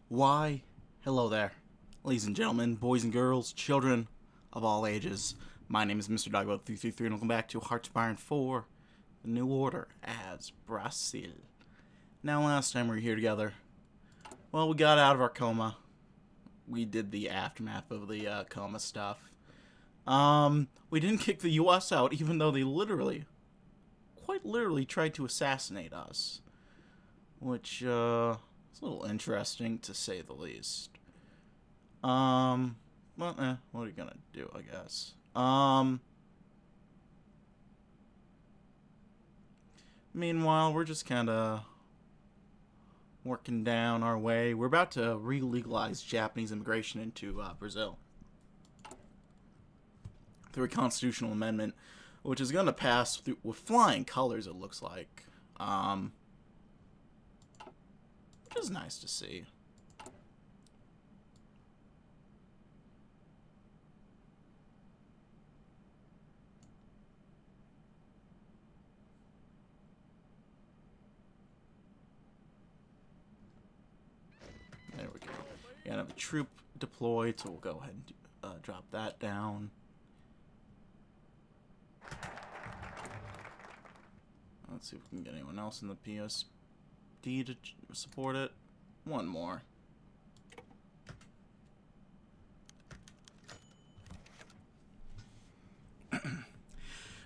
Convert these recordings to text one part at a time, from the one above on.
Why, hello there, ladies and gentlemen, boys and girls, children of all ages. My name is Mr. DB333, and welcome back to Hearts of Iron 4, The New Order as Brazil. Now, last time we were here together, well, we got out of our coma. We did the aftermath of the coma stuff. We didn't kick the U.S. out, even though they quite literally tried to assassinate us. Which, it's a little interesting, to say the least. Well, what are you gonna do, I guess? Meanwhile, we're just kinda working down our way. We're about to re-legalize Japanese immigration into Brazil through a constitutional amendment, which is gonna pass with flying colors, it looks like. Which is nice to see. There we go. You're gonna have a troop deployed, so we'll go ahead and drop that down. Let's see if we can get anyone else in the PSD to support it. One more.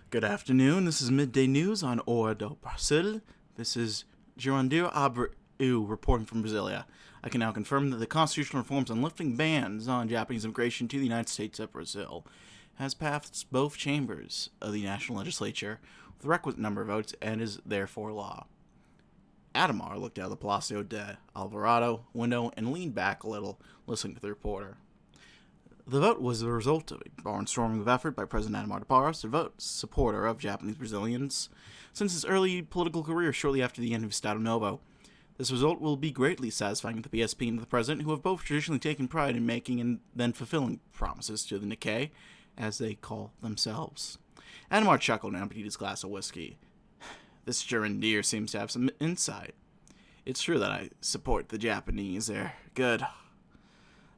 Good afternoon. This is Midday News on Hora do Brasil. This is Jurandir Abreu reporting from Brasilia. I can now confirm that the constitutional reforms on lifting bans on Japanese immigration to the United States of Brazil has passed both chambers of the national legislature with the requisite number of votes and is therefore law. Adhemar looked out of the Palacio de Alvarado window and leaned back a little, listening to the reporter. The vote was the result of a barnstorming effort by President Adhemar de Barros, a vote supporter of Japanese Brazilians, since his early political career shortly after the end of Estado Novo. This result will be greatly satisfying to the PSP and to the President, who have both traditionally taken pride in making and then fulfilling promises to the Nikkei, as they call themselves. Adhemar chuckled and emptied his glass of whiskey. This Jurandir seems to have some insight. It's true that I support the Japanese. They're good,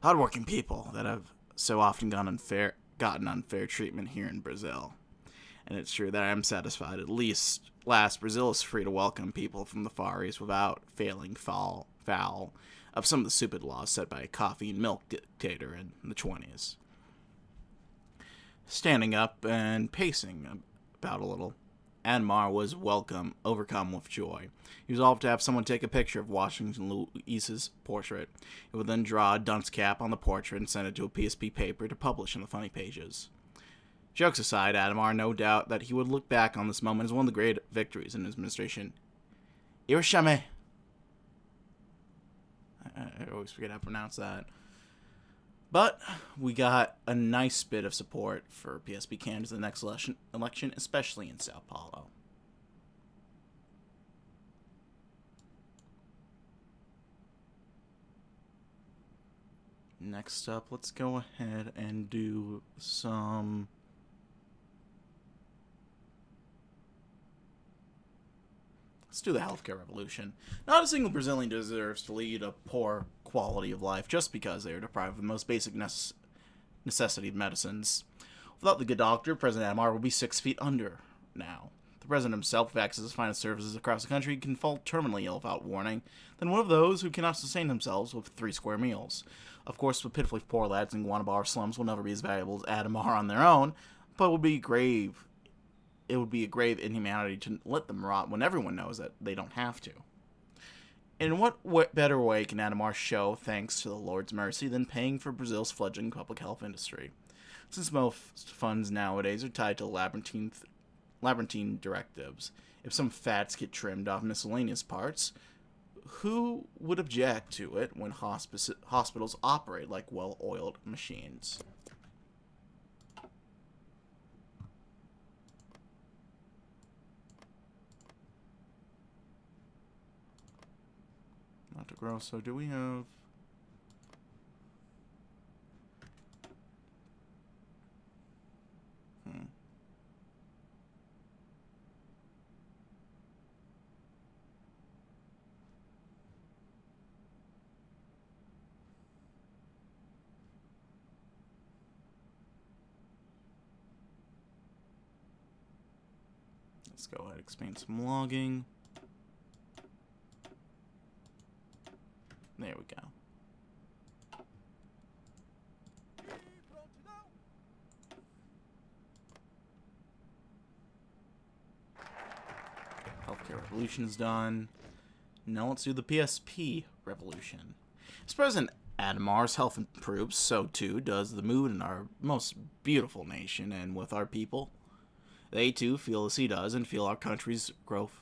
hardworking people that have so often gotten unfair treatment here in Brazil. And it's true that I am satisfied at least last Brazil is free to welcome people from the Far East without failing foul of some of the stupid laws set by a coffee and milk dictator in the 20s. Standing up and pacing about a little, Adhemar was overcome with joy. He resolved to have someone take a picture of Washington Luis's portrait. It would then draw a dunce cap on the portrait and send it to a PSP paper to publish in the funny pages. Jokes aside, Adhemar no doubt that he would look back on this moment as one of the great victories in his administration. Irishame. I always forget how to pronounce that. But we got a nice bit of support for PSP candidates in the next election, especially in Sao Paulo. Next up, let's go ahead and do some... Let's do the healthcare revolution. Not a single Brazilian deserves to lead a poor quality of life just because they are deprived of the most basic necessity of medicines. Without the good doctor, President Adhemar will be 6 feet under now. The president himself, with access to finest services across the country, can fall terminally ill without warning, than one of those who cannot sustain themselves with 3 square meals. Of course, the pitifully poor lads in Guanabara slums will never be as valuable as Adhemar on their own, but it would be a grave inhumanity to let them rot when everyone knows that they don't have to. In what better way can Adhemar show thanks to the Lord's mercy than paying for Brazil's fledgling public health industry? Since most funds nowadays are tied to labyrinthine directives, if some fats get trimmed off miscellaneous parts, who would object to it when hospitals operate like well-oiled machines? Mato Grosso, do we have... Let's go ahead and expand some logging. There we go. Healthcare revolution is done. Now let's do the PSP revolution. As President Adhemar's health improves, so too does the mood in our most beautiful nation and with our people. They too feel as he does and feel our country's growth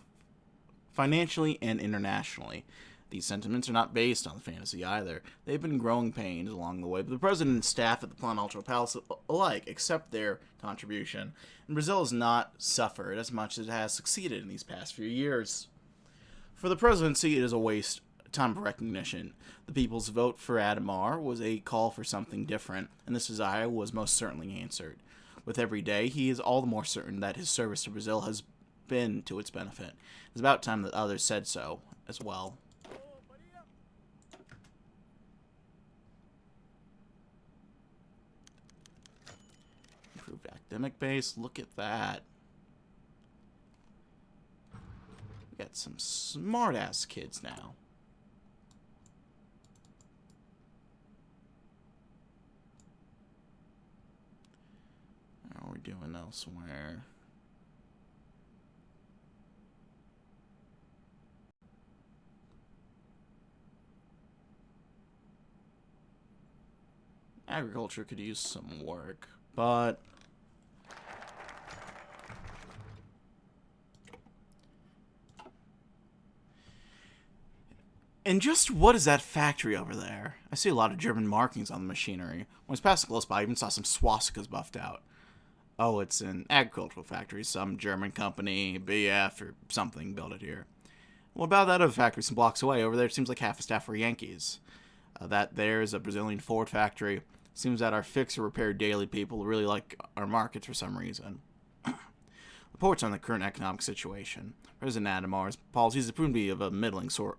financially and internationally. These sentiments are not based on fantasy either. They've been growing pains along the way, but the president and staff at the Planalto Palace alike accept their contribution, and Brazil has not suffered as much as it has succeeded in these past few years. For the presidency, it is a waste of time of recognition. The people's vote for Adhemar was a call for something different, and this desire was most certainly answered. With every day, he is all the more certain that his service to Brazil has been to its benefit. It's about time that others said so as well. Improved academic base, look at that. We got some smart-ass kids now. How are we doing elsewhere? Agriculture could use some work, but and just what is that factory over there? I see a lot of German markings on the machinery. When I was passing close by, I even saw some swastikas buffed out. Oh, it's an agricultural factory. Some German company, BF or something, built it here. What about that other factory some blocks away? Over there, it seems like half a staff were Yankees. That there is a Brazilian Ford factory. Seems that our fix or repair daily people really like our markets for some reason. Reports on the current economic situation. President Adhemar's policies have proven to be of a middling sort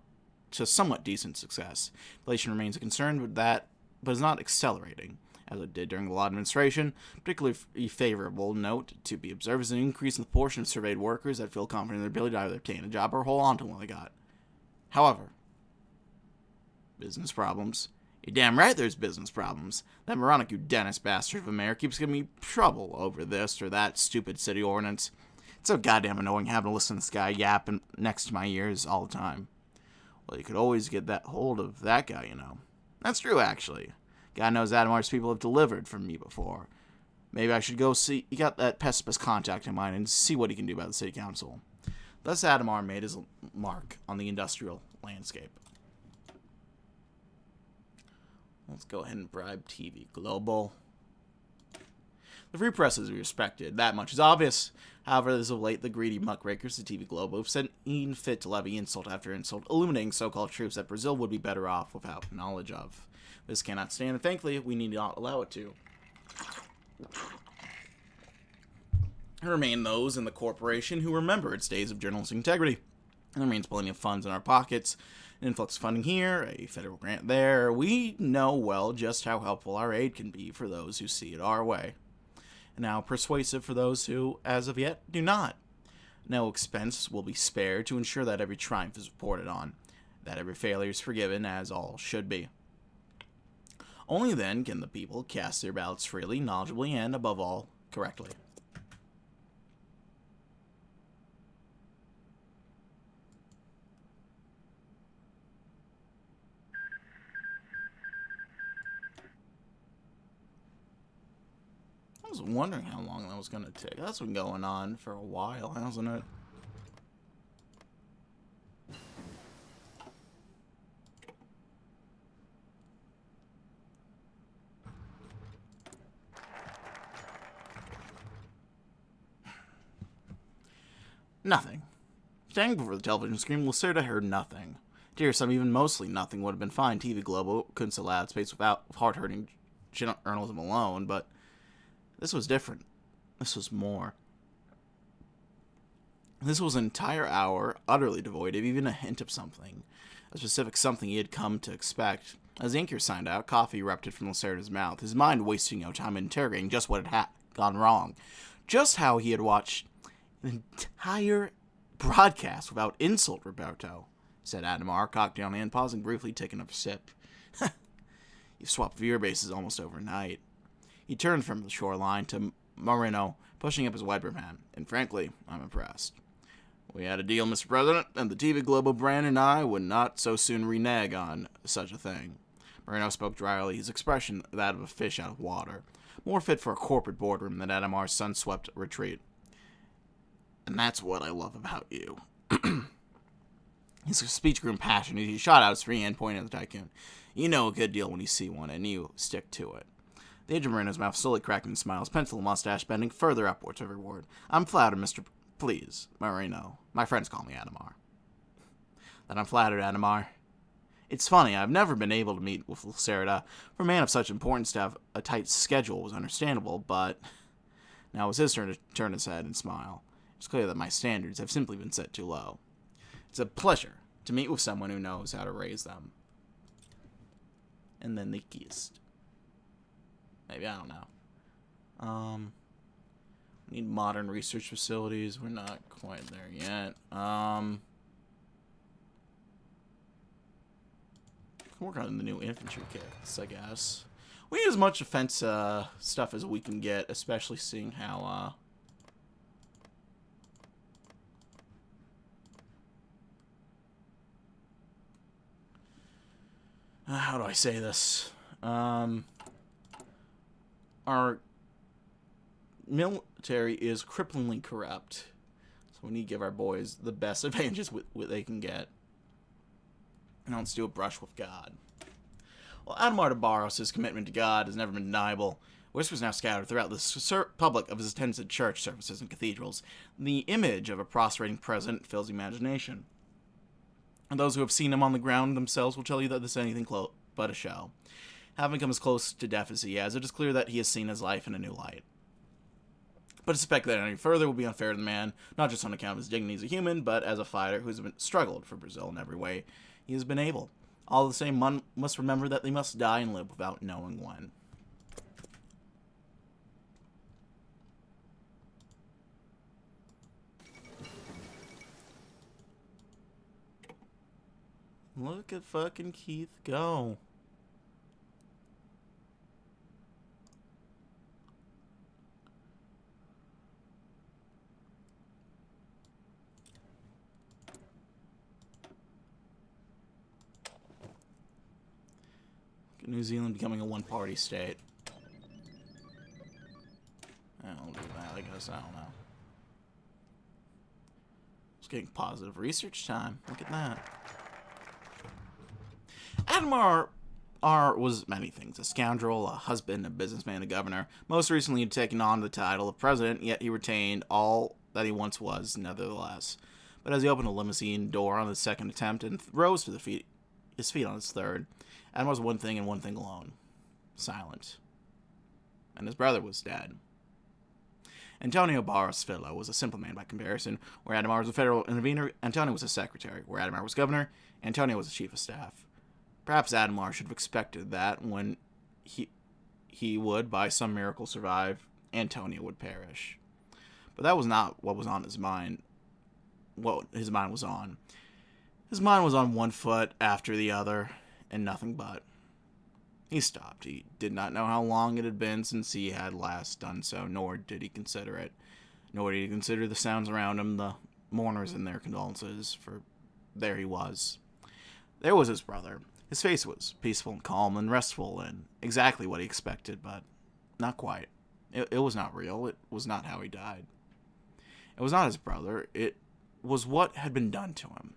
to somewhat decent success. Inflation remains a concern, but is not accelerating, as it did during the Law administration. Particularly favorable note to be observed is an increase in the portion of surveyed workers that feel confident in their ability to either obtain a job or hold on to one they got. However, business problems. You're damn right there's business problems. That moronic you Dennis bastard of a mayor keeps giving me trouble over this or that stupid city ordinance. It's so goddamn annoying having to listen to this guy yapping next to my ears all the time. Well, you could always get that hold of that guy, you know. That's true, actually. God knows Adhemar's people have delivered from me before. Maybe I should go see. You got that pessimist contact in mind and see what he can do about the city council. Thus, Adhemar made his mark on the industrial landscape. Let's go ahead and bribe TV Global. The free press is respected. That much is obvious. However, as of late, the greedy muckrakers of TV Global have seen fit to levy insult after insult, illuminating so-called truths that Brazil would be better off without knowledge of. This cannot stand, and thankfully, we need not allow it to. There remain those in the corporation who remember its days of journalistic integrity. There remains plenty of funds in our pockets, an influx of funding here, a federal grant there. We know well just how helpful our aid can be for those who see it our way, and how persuasive for those who, as of yet, do not. No expense will be spared to ensure that every triumph is reported on, that every failure is forgiven, as all should be. Only then can the people cast their ballots freely, knowledgeably, and, above all, correctly. I was wondering how long that was going to take. That's been going on for a while, hasn't it? Nothing. Standing before the television screen, Lacerda heard nothing. To hear some even mostly nothing would have been fine. TV Global couldn't sell ad space without hard-hurting journalism alone, but this was different. This was more. This was an entire hour, utterly devoid of even a hint of something. A specific something he had come to expect. As the anchor signed out, coffee erupted from Lacerda's mouth, his mind wasting no time interrogating just what had gone wrong. Just how he had watched The entire broadcast without insult, Roberto, said Adhemar, cocked down and pausing briefly, taking a sip. You've swapped viewer bases almost overnight. He turned from the shoreline to Moreno, pushing up his wide-brim hat, and frankly, I'm impressed. We had a deal, Mr. President, and the TV Globo brand and I would not so soon renege on such a thing. Moreno spoke dryly, his expression that of a fish out of water, more fit for a corporate boardroom than Adhemar's sun-swept retreat. And that's what I love about you. His speech grew impassioned. He shot out his free hand, pointing at the tycoon. You know a good deal when you see one, and you stick to it. The edge of Moreno's mouth slowly cracking in smiles, pencil and mustache bending further upwards every word. I'm flattered, Mr. Please, Moreno. My friends call me Adhemar. That I'm flattered, Adhemar. It's funny, I've never been able to meet with Lacerda. For a man of such importance to have a tight schedule was understandable, but now it was his turn to turn his head and smile. It's clear that my standards have simply been set too low. It's a pleasure to meet with someone who knows how to raise them. And then they kissed. Maybe, I don't know. We need modern research facilities. We're not quite there yet. Can work on the new infantry kits, I guess. We need as much defense stuff as we can get, especially seeing how how do I say this? Our military is cripplingly corrupt, so we need to give our boys the best advantages what they can get. And let's do a brush with God. Well, Adhemar de Barros' commitment to God has never been deniable. Whispers now scattered throughout the public of his attendance at church services and cathedrals. The image of a prostrating president fills the imagination. And those who have seen him on the ground themselves will tell you that this is anything but a show. Having come as close to death as he has, it is clear that he has seen his life in a new light. But to speculate any further would be unfair to the man, not just on account of his dignity as a human, but as a fighter who has struggled for Brazil in every way he has been able. All the same, one must remember that they must die and live without knowing when. Look at fucking Keith go. New Zealand becoming a one-party state. I'll do that, I guess. I don't know. It's getting positive research time. Look at that. Adhemar was many things. A scoundrel, a husband, a businessman, a governor. Most recently, he'd taken on the title of president, yet he retained all that he once was, nevertheless. But as he opened a limousine door on his second attempt and rose to his feet on his third, Adhemar was one thing and one thing alone. Silent. And his brother was dead. Antonio Barros Villa was a simple man by comparison. Where Adhemar was a federal intervener, Antonio was a secretary. Where Adhemar was governor, Antonio was a chief of staff. Perhaps Adhemar should have expected that when he would, by some miracle, survive, Antonio would perish. But that was not what was on his mind. What his mind was on. His mind was on one foot after the other, and nothing but. He stopped. He did not know how long it had been since he had last done so, nor did he consider it. Nor did he consider the sounds around him, the mourners and their condolences, for there he was. There was his brother. His face was peaceful and calm and restful, and exactly what he expected, but not quite. It was not real. It was not how he died. It was not his brother. It was what had been done to him.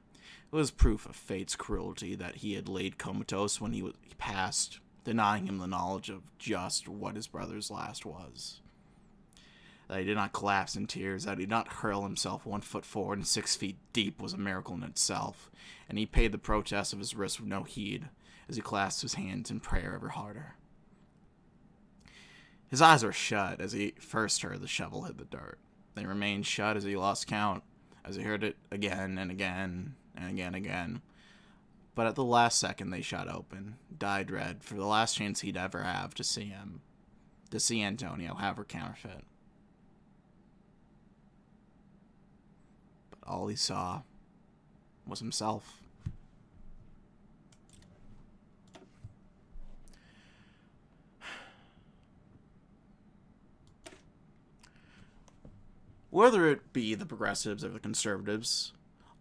It was proof of fate's cruelty that he had laid comatose when he passed, denying him the knowledge of just what his brother's last was. That he did not collapse in tears, that he did not hurl himself 1 foot forward and 6 feet deep was a miracle in itself, and he paid the protest of his wrist with no heed, as he clasped his hands in prayer ever harder. His eyes were shut as he first heard the shovel hit the dirt. They remained shut as he lost count, as he heard it again and again and again. But at the last second they shot open, dyed red, for the last chance he'd ever have to see him, to see Antonio have her counterfeit. all he saw was himself. Whether it be the progressives or the conservatives,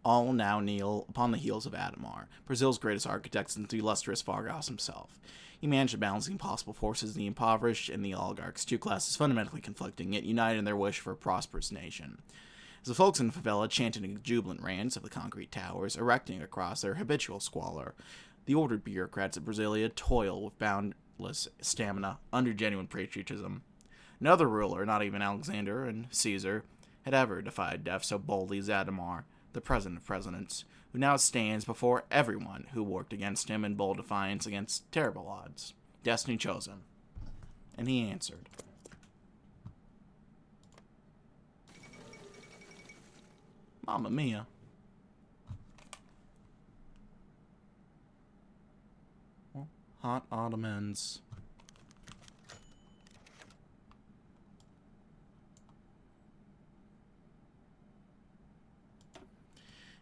all now kneel upon the heels of Adhemar, Brazil's greatest architect since the illustrious Vargas himself. He managed to balance the impossible forces of the impoverished and the oligarchs, two classes fundamentally conflicting, yet united in their wish for a prosperous nation. As the folks in the favela chanted in jubilant rants of the concrete towers, erecting across their habitual squalor, the ordered bureaucrats of Brasilia toil with boundless stamina under genuine patriotism. No other ruler, not even Alexander and Caesar, had ever defied death so boldly as Adhemar, the president of presidents, who now stands before everyone who worked against him in bold defiance against terrible odds. Destiny chose him, and he answered. Mamma mia. Well, hot autumn ends.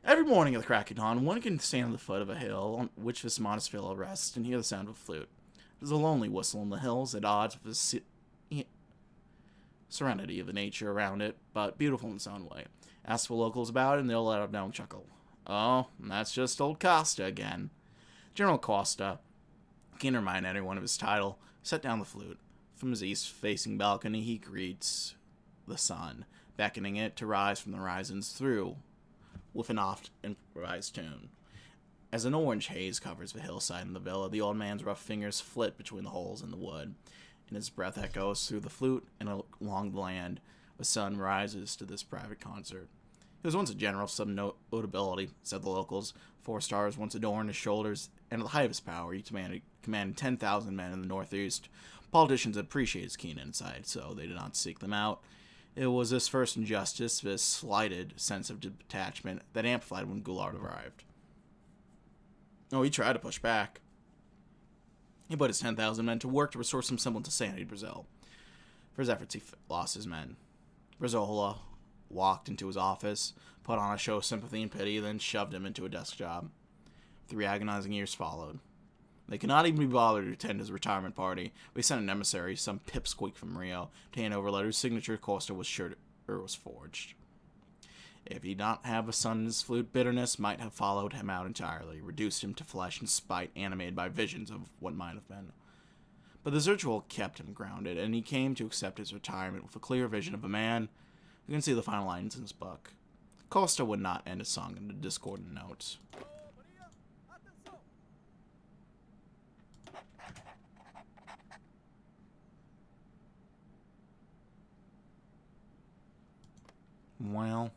Every morning at the crack of dawn, one can stand at the foot of a hill on which this modest villa rests and hear the sound of a flute. It is a lonely whistle in the hills, at odds with the serenity of the nature around it, but beautiful in its own way. Ask the locals about it, and they'll let out a chuckle. Oh, that's just old Costa again. General Costa, keen to remind everyone of his title, set down the flute. From his east-facing balcony, he greets the sun, beckoning it to rise from the horizons through with an oft improvised tune. As an orange haze covers the hillside and the villa, the old man's rough fingers flit between the holes in the wood, and his breath echoes through the flute and along the land. The sun rises to this private concert. He was once a general of some notability, said the locals. 4 stars once adorned his shoulders, and at the height of his power, he commanded 10,000 men in the northeast. Politicians appreciate his keen insight, so they did not seek them out. It was this first injustice, this slighted sense of detachment, that amplified when Goulart arrived. Oh, he tried to push back. He put his 10,000 men to work to restore some semblance of sanity to Brazil. For his efforts, he lost his men. Brazola walked into his office, put on a show of sympathy and pity, then shoved him into a desk job. 3 agonizing years followed. They could not even be bothered to attend his retirement party. We sent an emissary, some pipsqueak from Rio, to hand over a letter whose signature Costa was sure was forged. If he did not have a son in his flute, bitterness might have followed him out entirely, reduced him to flesh and spite animated by visions of what might have been. But the ritual kept him grounded, and he came to accept his retirement with a clear vision of a man who can see the final lines in his book. Costa would not end his song in a discordant note. Well,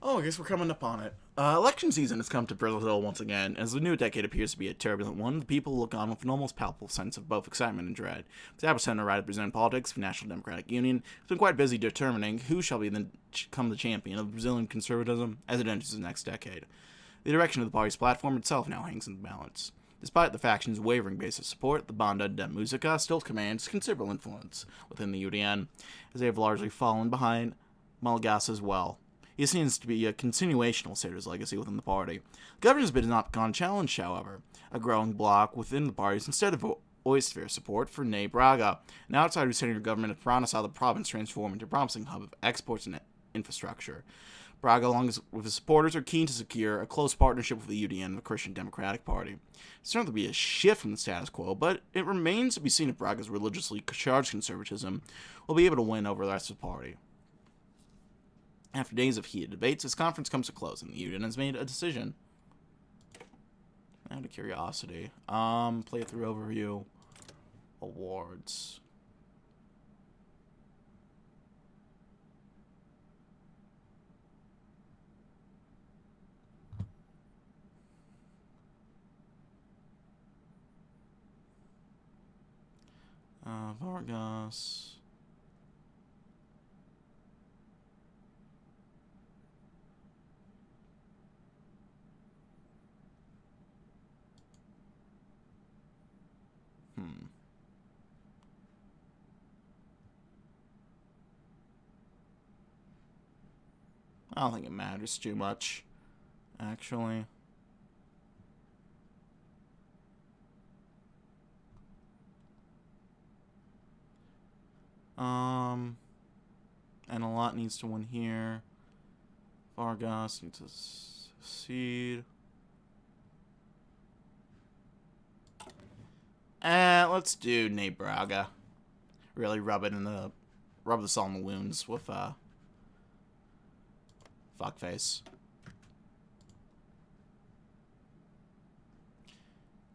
I guess we're coming up on it. Election season has come to Brazil once again. As the new decade appears to be a turbulent one, the people look on with an almost palpable sense of both excitement and dread. The establishment right of Brazilian politics, the National Democratic Union, has been quite busy determining who shall become the champion of Brazilian conservatism as it enters the next decade. The direction of the party's platform itself now hangs in the balance. Despite the faction's wavering base of support, the Banda da Música still commands considerable influence within the UDN, as they have largely fallen behind Malgas as well. He seems to be a continuation of Cesare's legacy within the party. The governor's bid has not gone unchallenged, however. A growing bloc within the parties instead of Oisphere support for Ney Braga, an outsider whose tenure government has promised how the province transform into a promising hub of exports and infrastructure. Braga, along with his supporters, are keen to secure a close partnership with the UDN and the Christian Democratic Party. It's certainly be a shift from the status quo, but it remains to be seen if Braga's religiously charged conservatism will be able to win over the rest of the party. After days of heated debates, this conference comes to close, and the UDN has made a decision. Out of curiosity, playthrough overview, awards. Vargas. I don't think it matters too much, actually. And a lot needs to win here. Vargas needs to succeed. Let's do Nate Braga. Really rub the salt in the wounds with fuckface.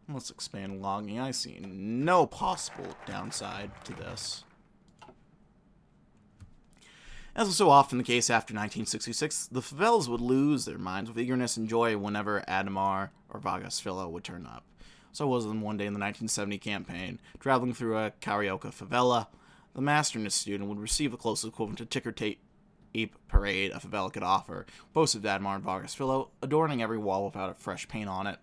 Let's expand logging. I see no possible downside to this. As was so often the case after 1966, the favelas would lose their minds with eagerness and joy whenever Adhemar or Vargas Filho would turn up. So was them one day in the 1970 campaign. Traveling through a Carioca favela, the master and his student would receive the closest equivalent to ticker tape parade a favela could offer, posted Adhemar and Vargas Filho, adorning every wall without a fresh paint on it.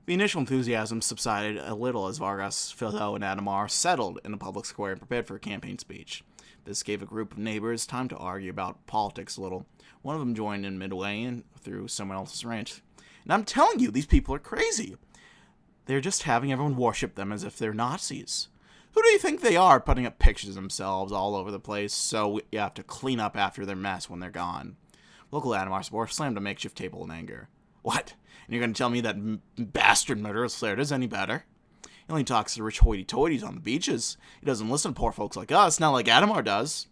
The initial enthusiasm subsided a little as Vargas Filho and Adhemar settled in the public square and prepared for a campaign speech. This gave a group of neighbors time to argue about politics a little. One of them joined in midway and through someone else's rant. And I'm telling you, these people are crazy. They're just having everyone worship them as if they're Nazis. Who do you think they are, putting up pictures of themselves all over the place so you have to clean up after their mess when they're gone? Local Adhemar supporters slammed a makeshift table in anger. What? And you're going to tell me that bastard murderer Slayer is any better? He only talks to the rich hoity-toities on the beaches. He doesn't listen to poor folks like us, not like Adhemar does.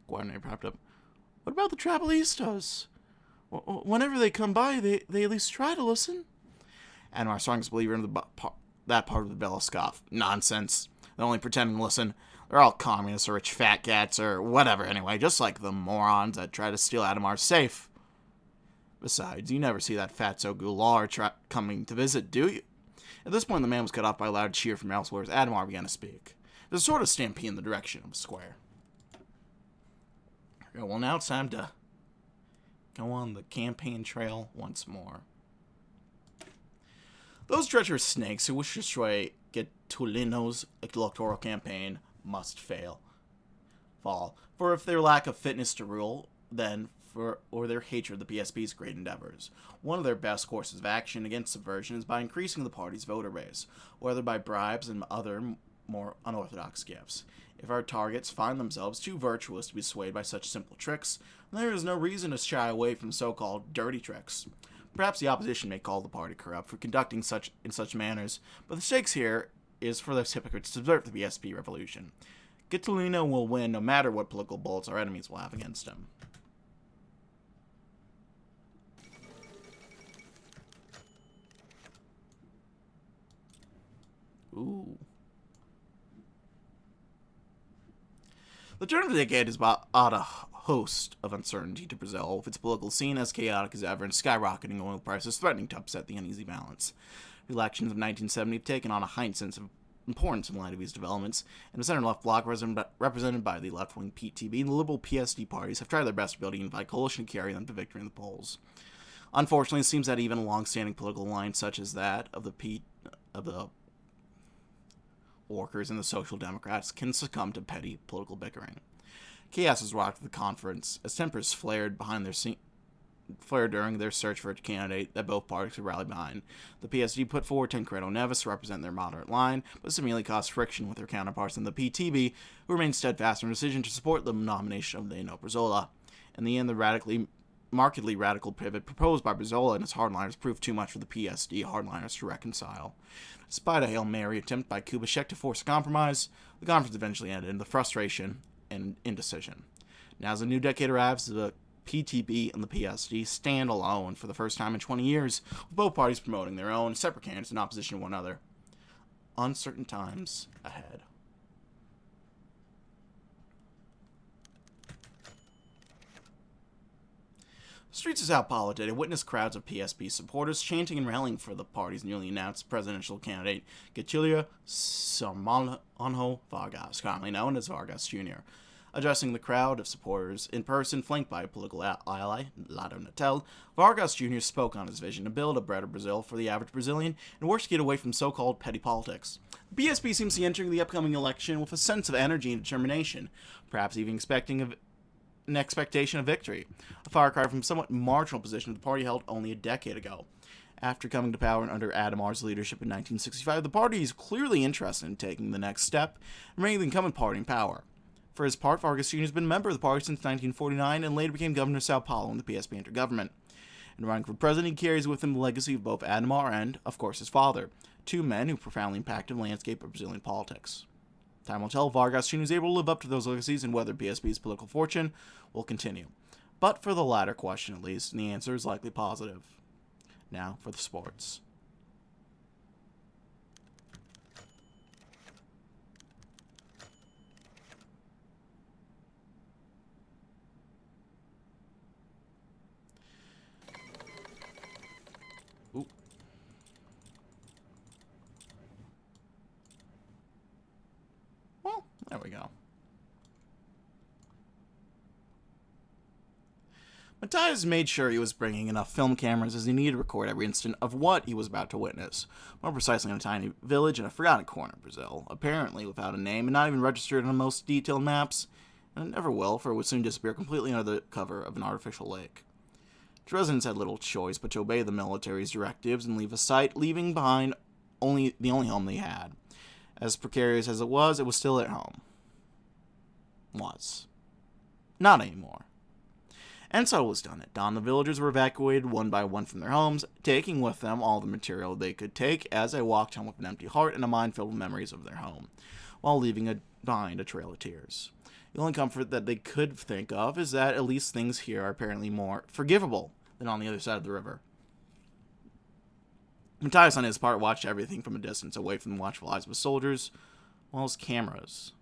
Guardian propped up. What about the Travelistas? Whenever they come by, they at least try to listen. Adhemar's strongest believer in that part of the Bella scoff. Nonsense. They're only pretending to listen. They're all communists or rich fat cats or whatever anyway, just like the morons that try to steal Adhemar's safe. Besides, you never see that fatso Goulart coming to visit, do you? At this point, the man was cut off by a loud cheer from elsewhere as Adhemar began to speak. There's a sort of stampede in the direction of the square. Well, now it's time to go on the campaign trail once more. Those treacherous snakes who wish to destroy Getulino's electoral campaign must fall. For if their lack of fitness to rule, then or their hatred of the PSP's great endeavors. One of their best courses of action against subversion is by increasing the party's voter base, whether by bribes and other more unorthodox gifts. If our targets find themselves too virtuous to be swayed by such simple tricks, then there is no reason to shy away from so-called dirty tricks. Perhaps the opposition may call the party corrupt for conducting in such manners, but the stakes here is for those hypocrites to subvert the PSP revolution. Getulino will win no matter what political bullets our enemies will have against him. Ooh. The turn of the decade has brought a host of uncertainty to Brazil, with its political scene as chaotic as ever and skyrocketing oil prices threatening to upset the uneasy balance. The elections of 1970 have taken on a heightened sense of importance in light of these developments, and the center-left bloc represented by the left-wing PTB and the liberal PSD parties have tried their best to build a unified coalition to carry them to victory in the polls. Unfortunately, it seems that even a long-standing political alliance such as that of the workers and the Social Democrats can succumb to petty political bickering. Chaos has rocked the conference as tempers flared during their search for a candidate that both parties could rally behind. The PSD put forward Tancredo Neves to represent their moderate line, but this immediately caused friction with their counterparts in the PTB, who remained steadfast in their decision to support the nomination of TNO Brizola. In the end, the markedly radical pivot proposed by Brizola and his hardliners proved too much for the PSD hardliners to reconcile. Despite a Hail Mary attempt by Kubitschek to force a compromise, the conference eventually ended in the frustration and indecision. Now, as the new decade arrives, the PTB and the PSD stand alone for the first time in 20 years, with both parties promoting their own separate candidates in opposition to one another. Uncertain times ahead. The streets of Sao Paulo today witnessed crowds of PSP supporters chanting and rallying for the party's newly announced presidential candidate, Getulio Anjo Vargas, commonly known as Vargas Jr. Addressing the crowd of supporters in person, flanked by a political ally, Lado Natel, Vargas Jr. spoke on his vision to build a better Brazil for the average Brazilian and work to get away from so-called petty politics. The PSP seems to be entering the upcoming election with a sense of energy and determination, perhaps even expecting an expectation of victory, a far cry from a somewhat marginal position the party held only a decade ago. After coming to power under Adhemar's leadership in 1965, the party is clearly interested in taking the next step and bringing the incumbent party in power. For his part, Vargas Jr. has been a member of the party since 1949 and later became governor of Sao Paulo in the PSP intergovernment. In running for president, he carries with him the legacy of both Adhemar and, of course, his father, two men who profoundly impacted the landscape of Brazilian politics. Time will tell if Vargas Jr. is able to live up to those legacies and whether PSP's political fortune will continue. But for the latter question, at least, the answer is likely positive. Now for the sports. Ooh. Well, there we go. Matthias made sure he was bringing enough film cameras as he needed to record every instant of what he was about to witness, more precisely in a tiny village in a forgotten corner of Brazil, apparently without a name and not even registered on the most detailed maps, and it never will, for it would soon disappear completely under the cover of an artificial lake. Its residents had little choice but to obey the military's directives and leave a site, leaving behind the only home they had. As precarious as it was still their home. Was. Not anymore. And so it was done. At dawn, the villagers were evacuated one by one from their homes, taking with them all the material they could take as they walked home with an empty heart and a mind filled with memories of their home, while leaving behind a trail of tears. The only comfort that they could think of is that at least things here are apparently more forgivable than on the other side of the river. Matthias, on his part, watched everything from a distance, away from the watchful eyes of his soldiers, while his cameras,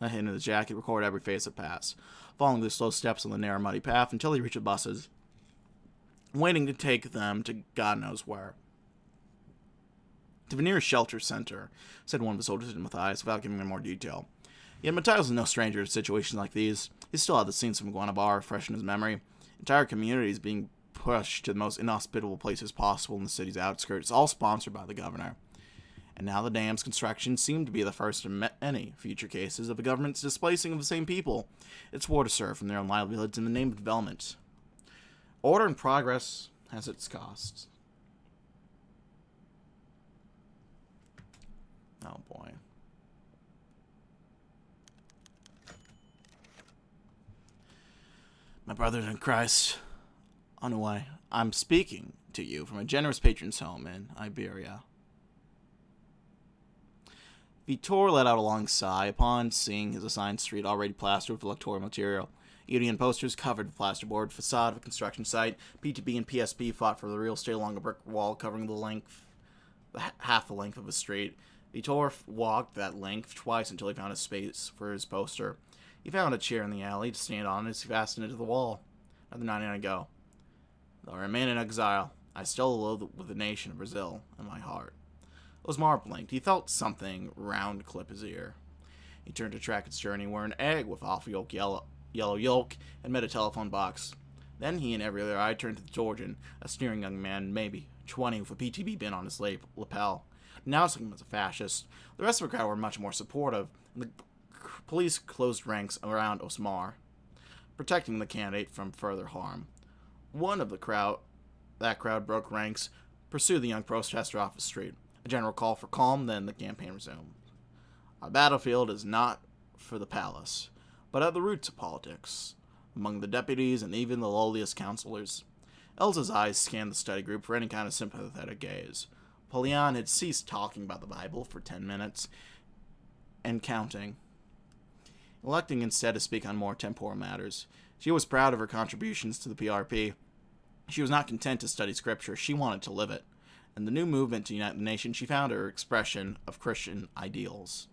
that hidden in his jacket, recorded every face that passed, following the slow steps on the narrow, muddy path until he reached the buses, waiting to take them to God knows where. To the nearest shelter center, said one of the soldiers to Matthias, without giving him more detail. Yet Matthias was no stranger to situations like these. He still had the scenes from Guanabara fresh in his memory. Entire communities being pushed to the most inhospitable places possible in the city's outskirts, all sponsored by the governor. And now the dam's construction seemed to be the first of many future cases of the government's displacing of the same people it swore to serve from their own livelihoods in the name of development. Order and progress has its costs. Oh boy. My brothers in Christ, HoI, I'm speaking to you from a generous patron's home in Iberia. Vitor let out a long sigh upon seeing his assigned street already plastered with electoral material. Union posters covered the plasterboard facade of a construction site. PTB and PSP fought for the real estate along a brick wall covering half the length of the street. Vitor walked that length twice until he found a space for his poster. He found a chair in the alley to stand on as he fastened it to the wall. Another 99 to go. Though I remain in exile, I still live with the nation of Brazil in my heart. Osmar blinked. He felt something round clip his ear. He turned to track its journey where an egg with off-yolk yellow yolk had met a telephone box. Then he and every other eye turned to the Georgian, a sneering young man, maybe 20, with a PTB bin on his lapel. Denouncing him as a fascist. The rest of the crowd were much more supportive, and the police closed ranks around Osmar, protecting the candidate from further harm. One of that crowd broke ranks, pursued the young protester off the street. A general call for calm, then the campaign resumed. Our battlefield is not for the palace, but at the roots of politics, among the deputies and even the lowliest councilors. Elsa's eyes scanned the study group for any kind of sympathetic gaze. Polion had ceased talking about the Bible for 10 minutes, and counting, electing instead to speak on more temporal matters. She was proud of her contributions to the PRP. She was not content to study scripture, she wanted to live it. In the new movement to unite the nation, she found her expression of Christian ideals.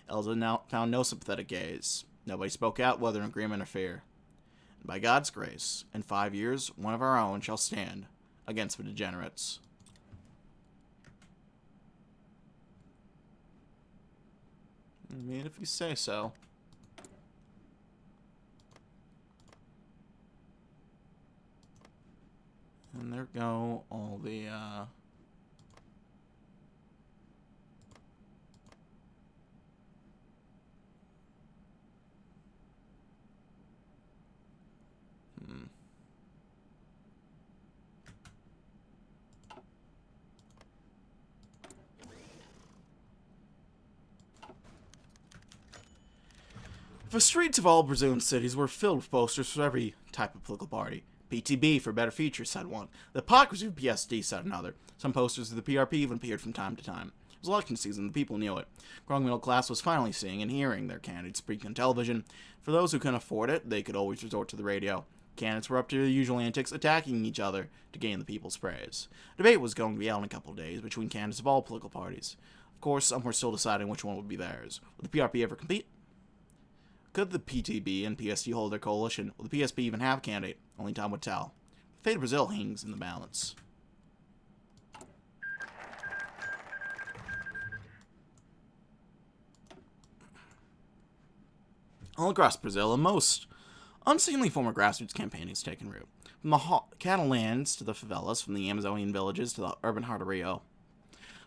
Elsa now found no sympathetic gaze. Nobody spoke out, whether in agreement or fear. And by God's grace, in 5 years, one of our own shall stand against the degenerates. I mean, if you say so. And there go all the, The streets of all Brazilian cities were filled with posters for every type of political party. PTB for better futures, said one. The hypocrisy of PSD, said another. Some posters of the PRP even appeared from time to time. It was election season, the people knew it. The growing middle class was finally seeing and hearing their candidates speak on television. For those who couldn't afford it, they could always resort to the radio. Candidates were up to their usual antics, attacking each other to gain the people's praise. A debate was going to be held in a couple of days between candidates of all political parties. Of course, some were still deciding which one would be theirs. Would the PRP ever compete? Could the PTB and PSD hold their coalition? Will the PSP even have a candidate? Only time would tell. The fate of Brazil hangs in the balance. All across Brazil, a most unseemly form of grassroots campaigning has taken root. From the Catalans to the favelas, from the Amazonian villages to the urban heart of Rio.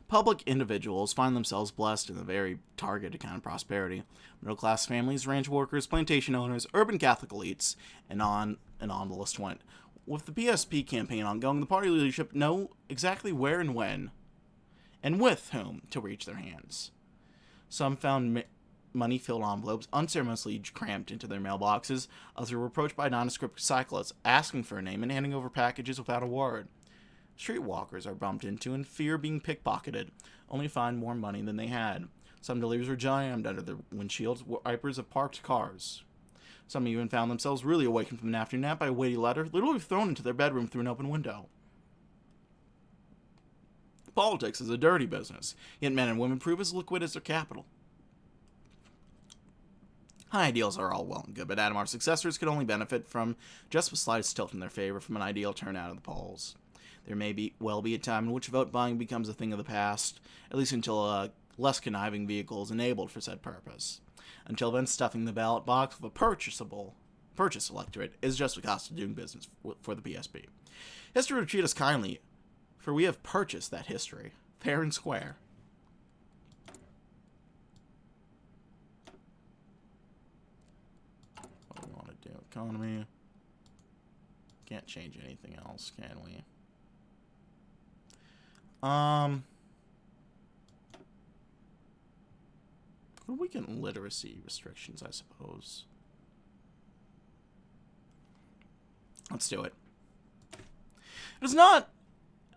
Public individuals find themselves blessed in a very targeted kind of prosperity. Middle-class families, ranch workers, plantation owners, urban Catholic elites, and on the list went. With the PSP campaign ongoing, the party leadership know exactly where and when, and with whom, to reach their hands. Some found money-filled envelopes unceremoniously crammed into their mailboxes. Others were approached by nondescript cyclists, asking for a name and handing over packages without a word. Streetwalkers are bumped into and fear being pickpocketed, only to find more money than they had. Some deliveries were jammed under the windshield wipers of parked cars. Some even found themselves really awakened from an afternoon nap by a weighty letter, literally thrown into their bedroom through an open window. Politics is a dirty business, yet men and women prove as liquid as their capital. High ideals are all well and good, but Adhemar's successors could only benefit from just the slightest tilt in their favor from an ideal turnout of the polls. There may well be a time in which vote buying becomes a thing of the past, at least until a less conniving vehicle is enabled for said purpose. Until then, stuffing the ballot box with a purchase electorate is just the cost of doing business for the PSP. History will treat us kindly, for we have purchased that history, fair and square. What do we want to do? Economy. Can't change anything else, can we? We can literacy restrictions, I suppose. Let's do it. It is not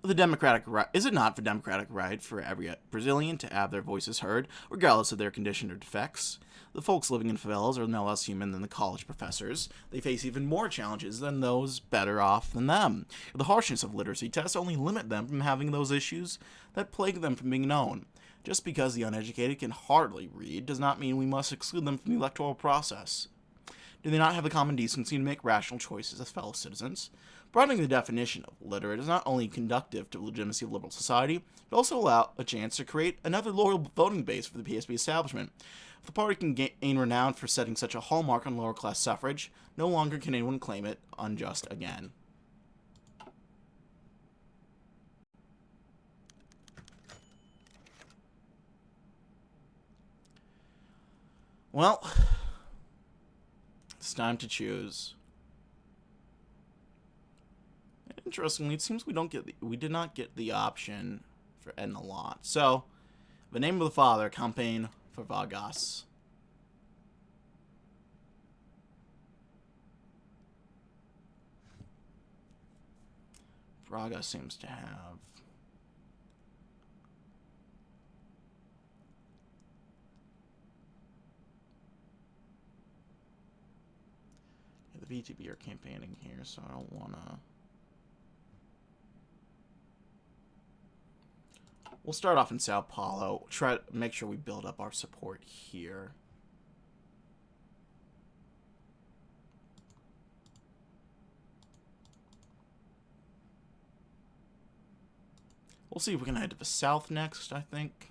the democratic right. Is it not the democratic right for every Brazilian to have their voices heard, regardless of their condition or defects? The folks living in favelas are no less human than the college professors. They face even more challenges than those better off than them. The harshness of literacy tests only limit them from having those issues that plague them from being known. Just because the uneducated can hardly read does not mean we must exclude them from the electoral process. Do they not have the common decency to make rational choices as fellow citizens? Broadening the definition of literate is not only conducive to the legitimacy of liberal society, but also allow a chance to create another loyal voting base for the PSP establishment. If the party can gain renown for setting such a hallmark on lower-class suffrage, no longer can anyone claim it unjust again. Well, it's time to choose. Interestingly, it seems we did not get the option for Edna Lot. So, the name of the father, campaign for Vargas. Braga seems to have the VTB are campaigning here, so I don't want to. We'll start off in Sao Paulo. Try to make sure we build up our support here. We'll see if we can head to the south next, I think.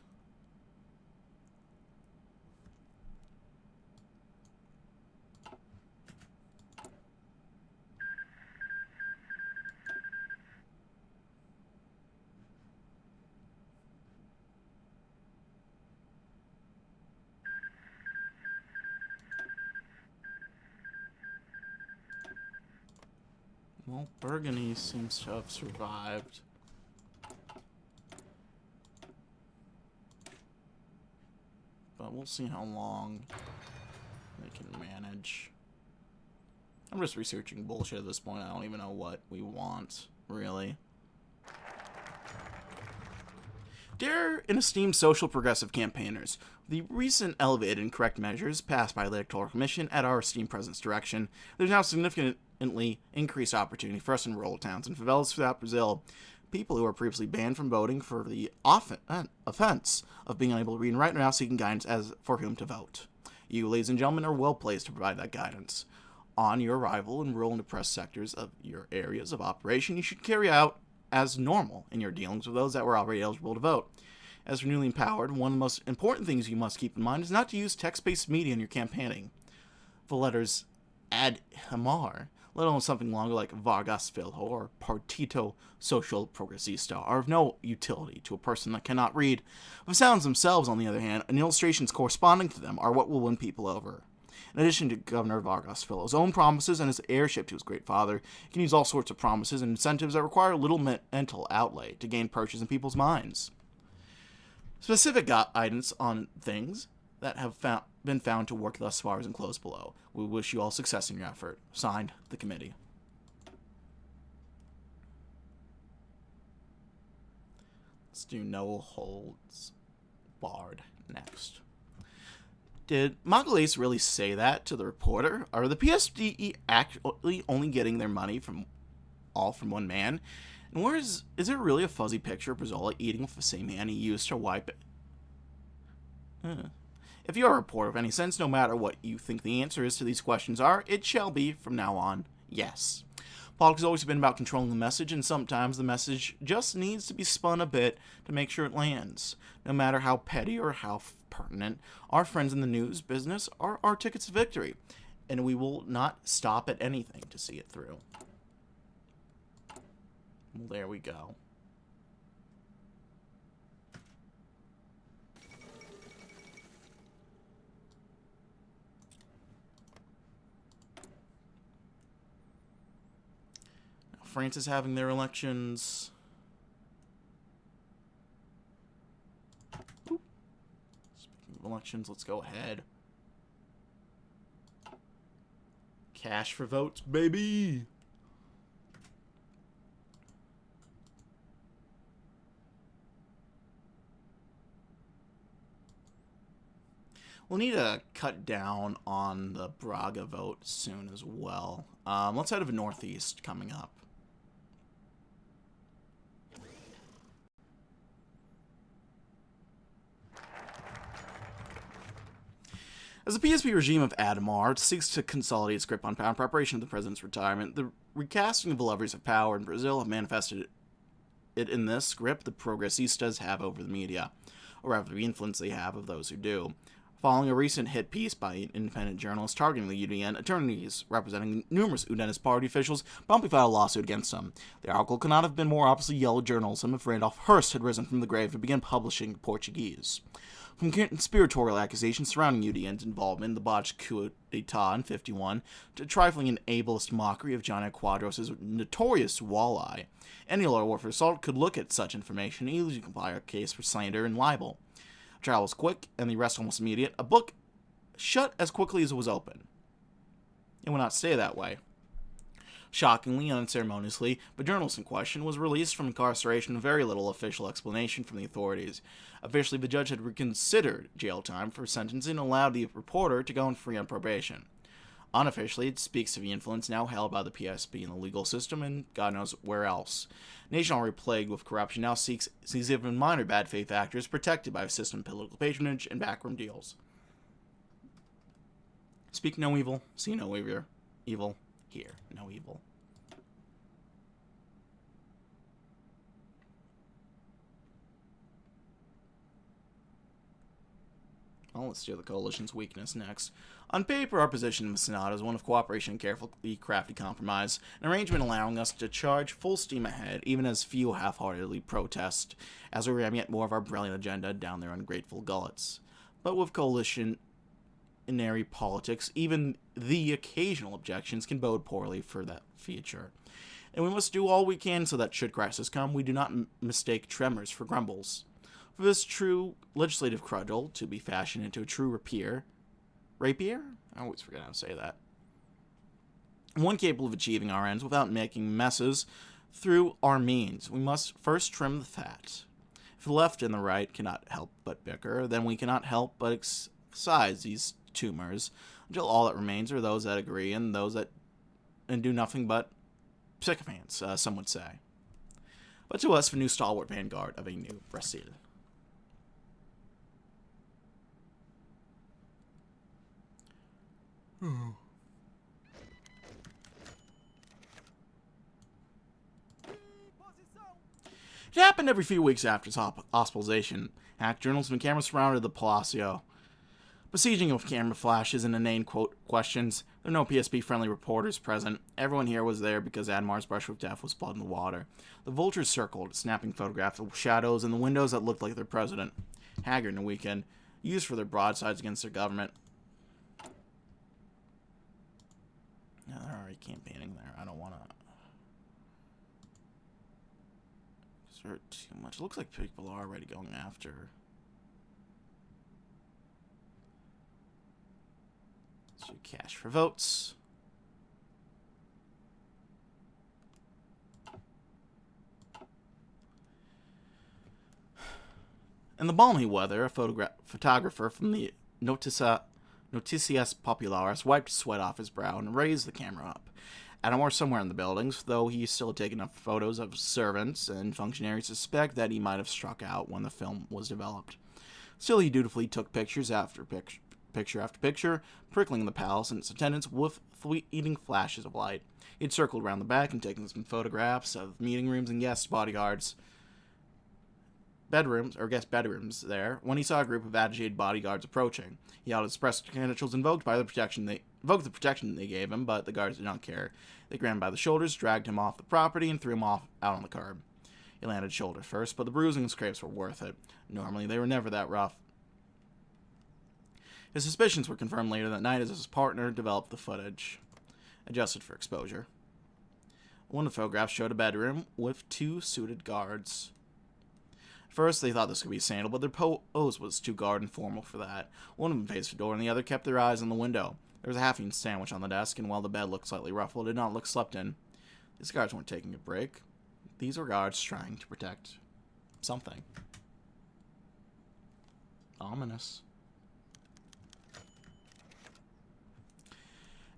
Well, Burgundy seems to have survived. But we'll see how long they I can manage. I'm just researching bullshit at this point. I don't even know what we want, really. Dear and esteemed social progressive campaigners, the recent elevated and correct measures passed by the Electoral Commission at our esteemed President's direction, there's now significantly increased opportunity for us in rural towns and favelas throughout Brazil. People who were previously banned from voting for the offense of being unable to read and write are now seeking guidance as for whom to vote. You, ladies and gentlemen, are well placed to provide that guidance. On your arrival in rural and depressed sectors of your areas of operation, you should carry out as normal in your dealings with those that were already eligible to vote. As for newly empowered, one of the most important things you must keep in mind is not to use text-based media in your campaigning. The letters Adhemar, let alone something longer like Vargas Filho or Partito Social Progressista, are of no utility to a person that cannot read. The sounds themselves, on the other hand, and illustrations corresponding to them are what will win people over. In addition to Governor Vargas Filho's own promises and his heirship to his great father, he can use all sorts of promises and incentives that require little mental outlay to gain purchase in people's minds. Specific guidance on things that have been found to work thus far is enclosed below. We wish you all success in your effort. Signed, the committee. Let's do no holds barred next. Did Magalhães really say that to the reporter? Are the PSD actually only getting their money from one man? And where is there really a fuzzy picture of Brizola eating with the same hand he used to wipe it? If you are a reporter of any sense, no matter what you think the answer to these questions are, it shall be, from now on, yes. Politics has always been about controlling the message, and sometimes the message just needs to be spun a bit to make sure it lands. No matter how petty or how pertinent, our friends in the news business are our tickets to victory, and we will not stop at anything to see it through. Well, there we go. Now, France is having their elections. Speaking of elections, let's go ahead. Cash for votes, baby! We'll need to cut down on the Braga vote soon as well. Let's head to the Northeast coming up. As the PSP regime of Adhemar seeks to consolidate its grip on power in preparation of the president's retirement, the recasting of the levers of power in Brazil have manifested it in this grip the progressistas have over the media, or rather the influence they have of those who do. Following a recent hit piece by an independent journalist targeting the UDN, attorneys representing numerous UDN's party officials promptly filed a lawsuit against them. The article could not have been more obviously yellow journalism if Randolph Hearst had risen from the grave and began publishing Portuguese. From conspiratorial accusations surrounding UDN's involvement in the botched coup d'etat in 1951 to trifling and ableist mockery of John Quadros' notorious walleye, any law warfare assault could look at such information and easily comply a case for slander and libel. Trial was quick, and the arrest almost immediate. A book shut as quickly as it was open. It will not stay that way. Shockingly and unceremoniously, the journalist in question was released from incarceration with very little official explanation from the authorities. Officially, the judge had reconsidered jail time for sentencing and allowed the reporter to go on free on probation. Unofficially, it speaks to the influence now held by the PSP in the legal system and God knows where else. A nation already plagued with corruption now sees even minor bad faith actors protected by a system of political patronage and backroom deals. Speak no evil, see no evil, hear no evil. Well, let's do the coalition's weakness next. On paper, our position in the Senate is one of cooperation and carefully crafted compromise, an arrangement allowing us to charge full steam ahead, even as few half-heartedly protest, as we ram yet more of our brilliant agenda down their ungrateful gullets. But with coalitionary politics, even the occasional objections can bode poorly for that future. And we must do all we can so that, should crisis come, we do not mistake tremors for grumbles. For this true legislative crudle to be fashioned into a true rapier? I always forget how to say that. One capable of achieving our ends without making messes through our means. We must first trim the fat. If the left and the right cannot help but bicker, then we cannot help but excise these tumors until all that remains are those that agree and those that do nothing but sycophants, some would say. But to us, the new stalwart vanguard of a new Brazil. It happened every few weeks after his hospitalization. Hack journalism and cameras surrounded the Palacio. Besieging of camera flashes and inane questions. There were no PSP-friendly reporters present. Everyone here was there because Adhemar's brush with death was blood in the water. The vultures circled, snapping photographs of shadows in the windows that looked like their president. Haggard in a weekend, used for their broadsides against their government. Yeah, they're already campaigning there. I don't want to exert too much. It looks like people are already going after. Let's do cash for votes. In the balmy weather, a photographer from the Noticias Populares wiped sweat off his brow and raised the camera up. Adhemar somewhere in the buildings, though he still had taken enough photos of servants and functionaries to suspect that he might have struck out when the film was developed. Still, he dutifully took picture after picture, prickling the palace and its attendants with fleeting flashes of light. He had circled around the back and taken some photographs of meeting rooms and guest bodyguards. Guest bedrooms there, when he saw a group of agitated bodyguards approaching. He held his press credentials invoked the protection they gave him, but the guards did not care. They grabbed him by the shoulders, dragged him off the property, and threw him out on the curb. He landed shoulder first, but the bruising and scrapes were worth it. Normally, they were never that rough. His suspicions were confirmed later that night as his partner developed the footage, adjusted for exposure. One of the photographs showed a bedroom with 2 suited guards. First, they thought this could be a sandal, but their pose was too guard and formal for that. One of them faced the door, and the other kept their eyes on the window. There was a half-eaten sandwich on the desk, and while the bed looked slightly ruffled, it did not look slept in. These guards weren't taking a break. These were guards trying to protect something. Ominous.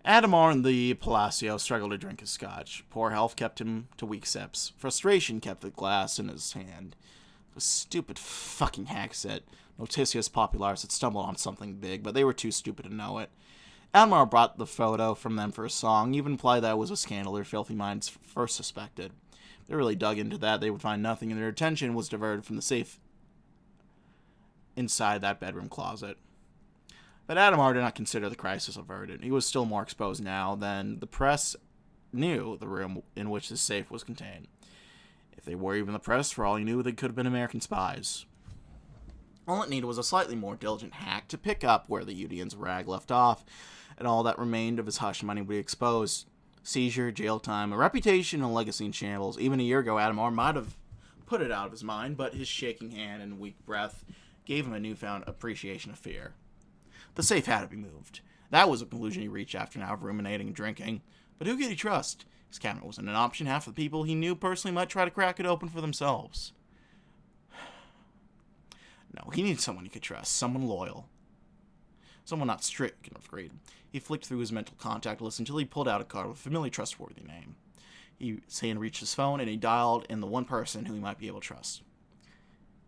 Adhemar in the Palacio struggled to drink his scotch. Poor health kept him to weak sips. Frustration kept the glass in his hand. The stupid fucking hacks at Noticias Populares had stumbled on something big, but they were too stupid to know it. Adhemar brought the photo from them for a song, even implied that it was a scandal their filthy minds first suspected. If they really dug into that, they would find nothing, and their attention was diverted from the safe inside that bedroom closet. But Adhemar did not consider the crisis averted. He was still more exposed now than the press knew the room in which the safe was contained. If they were even the press, for all he knew, they could have been American spies. All it needed was a slightly more diligent hack to pick up where the Udian's rag left off, and all that remained of his hush money would be exposed. Seizure, jail time, a reputation, and a legacy in shambles. Even a year ago, Adhemar might have put it out of his mind, but his shaking hand and weak breath gave him a newfound appreciation of fear. The safe had to be moved. That was a conclusion he reached after an hour of ruminating and drinking. But who could he trust? His cabinet wasn't an option. Half the people he knew personally might try to crack it open for themselves. No, he needed someone he could trust. Someone loyal. Someone not stricken with greed. He flicked through his mental contact list until he pulled out a card with a familiar, trustworthy name. His hand reached his phone, and he dialed in the one person who he might be able to trust.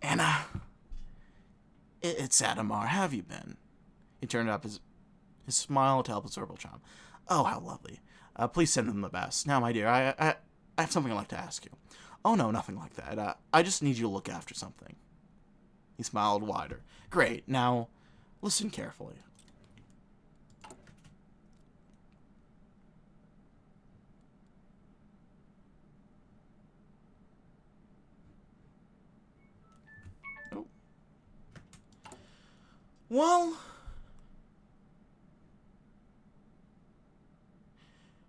Anna. It's Adhemar. How have you been? He turned up his smile to help absorb the charm. Oh, how lovely. Please send them the best. Now, my dear, I have something I'd like to ask you. Oh, no, nothing like that. I just need you to look after something. He smiled wider. Great. Now, listen carefully. Oh. Well,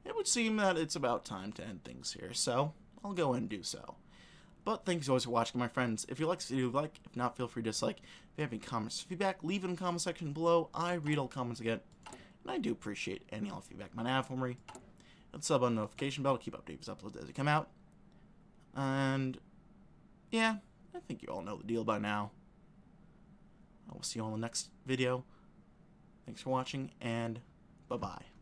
it would seem that it's about time to end things here, so I'll go and do so. But thanks as always for watching, my friends. If you like this video, like. If not, feel free to dislike. If you have any comments or feedback, leave it in the comment section below. I read all comments again. and I do appreciate any all feedback you might have for me. Hit the sub on the notification bell to keep updates uploads as they come out. And yeah, I think you all know the deal by now. I will see you all in the next video. Thanks for watching, and bye-bye.